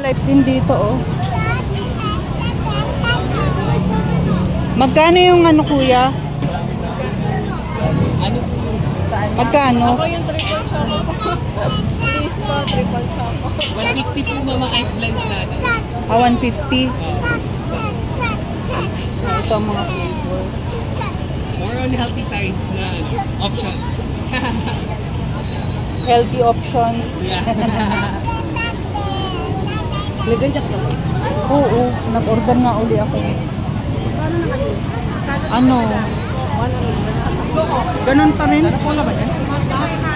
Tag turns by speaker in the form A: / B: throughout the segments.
A: Life din dito, oh. Magkano yung ano, kuya? Magkano?
B: Ako yung triple choco. Please po, triple choco. 150 po mama ice blends natin.
A: 150. Ito ang mga flavors.
B: More on healthy sides na options.
A: Healthy options.
B: Yeah.
A: Oo, nag-order nga uli ako. Ano? Ganun pa rin?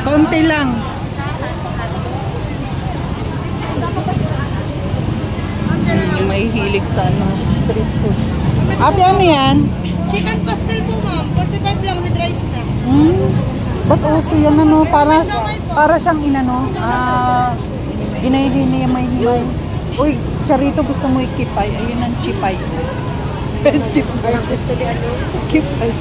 A: Konti lang. Yung may hilig sa ano, street foods. Ate, ano yan?
B: Chicken pastel po ma'am. 45 lang with rice na.
A: Ba't uso yan ano? Para siyang inano? Ginay-hinay may himay. Uy, Charito, gusto mo ikipay? Ayun ang chipay. Chipay. Kipay.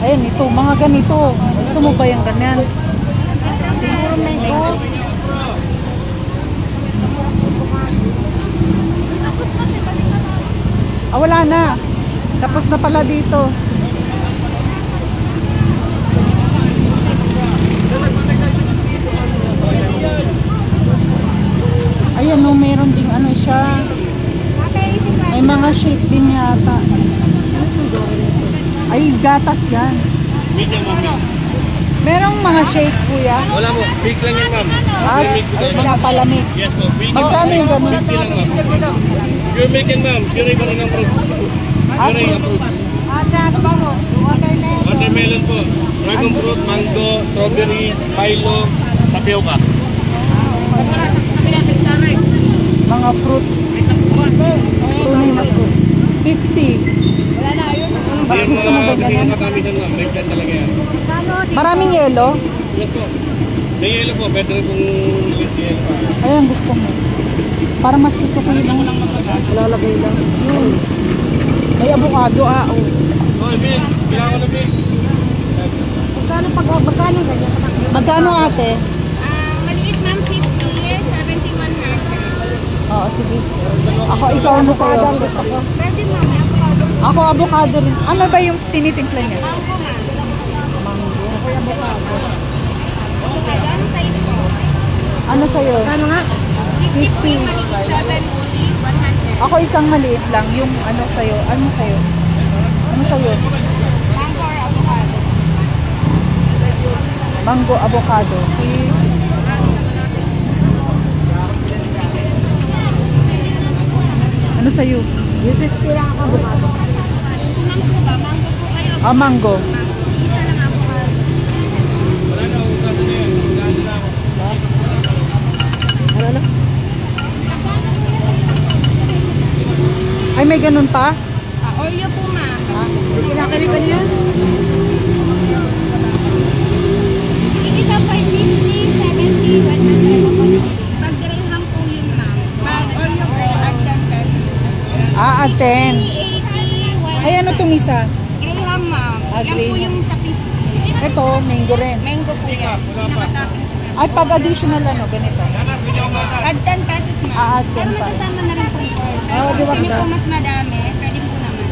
A: Ayan, ito. Mga ganito. Gusto mo ba yung ganyan? Wala na. Tapos na pala dito. Ayan, no, meron ding ano siya. May mga shake din yata. Ay, gatas yan. Merong mga shake, kuya?
C: Wala mo, big lang yan ma'am.
A: Pinapalamig.
C: Yes po, big.
A: Magkano yung ganun?
C: Big lang ma'am. Pure bacon ma'am, pure pa rin ang fruits. Pure ang fruits. Watermelon po, dragon fruit, mango, strawberry, Milo, tapioca.
A: Mga fruit. Tunay na fruits. 50. Mas gusto mo ba ganyan? Maraming yelo?
C: Yes po. May yelo po, pwede rin kung yes yelo pa.
A: Ayan, gusto mo. Para mas gusto ko yun. Lalagay lang. Yun. May avocado, oh.
C: Oh, Emil, kailangan ko na, Emil.
A: Magkano ganyan? Magkano, ate?
B: Maliit ma'am, 50, 70, 100.
A: Oo, sige. Ako, ikaw ano sa'yo?
B: Pwede ma'am, avocado.
A: Ako, avocado rin. Ano ba yung tinitimpla niya?
B: Mango ma'am.
A: Mango. Ako, avocado.
B: Ano size po?
A: Ano sa'yo?
B: Ano nga? 50 po yung maliit, 70, 100.
A: Ako, isang maliit lang. Yung ano sa'yo? Ano sa'yo? Ano sa'yo?
B: Mango or avocado?
A: Mango, avocado. Ano sa'yo?
B: Yung 60 lang ako avocado. Mango ba? Mango po kayo?
A: Mango.
B: Isa lang avocado.
A: Ano? Ay, may ganun pa?
B: Oreo po ma'am. Kinakalikan yun? Ito po 50, 70, 100. Pag-graham po yun ma'am. Oreo po, at 10 pesos.
A: At 10.
B: 80, 100.
A: Ay, ano itong isa?
B: Graham ma'am. Yan po
A: Graham.
B: yung sa 50.
A: Ito, mango rin.
B: Mango po yan. Pinakatapos na.
A: Ay, pag additional ano, ganito.
B: At 10 pesos ma'am.
A: At 10
B: Pero
A: pa.
B: masasama na rin po yung oreo.
A: Oh, di ba?
B: Gusto niyo po mas madami, pwede po naman.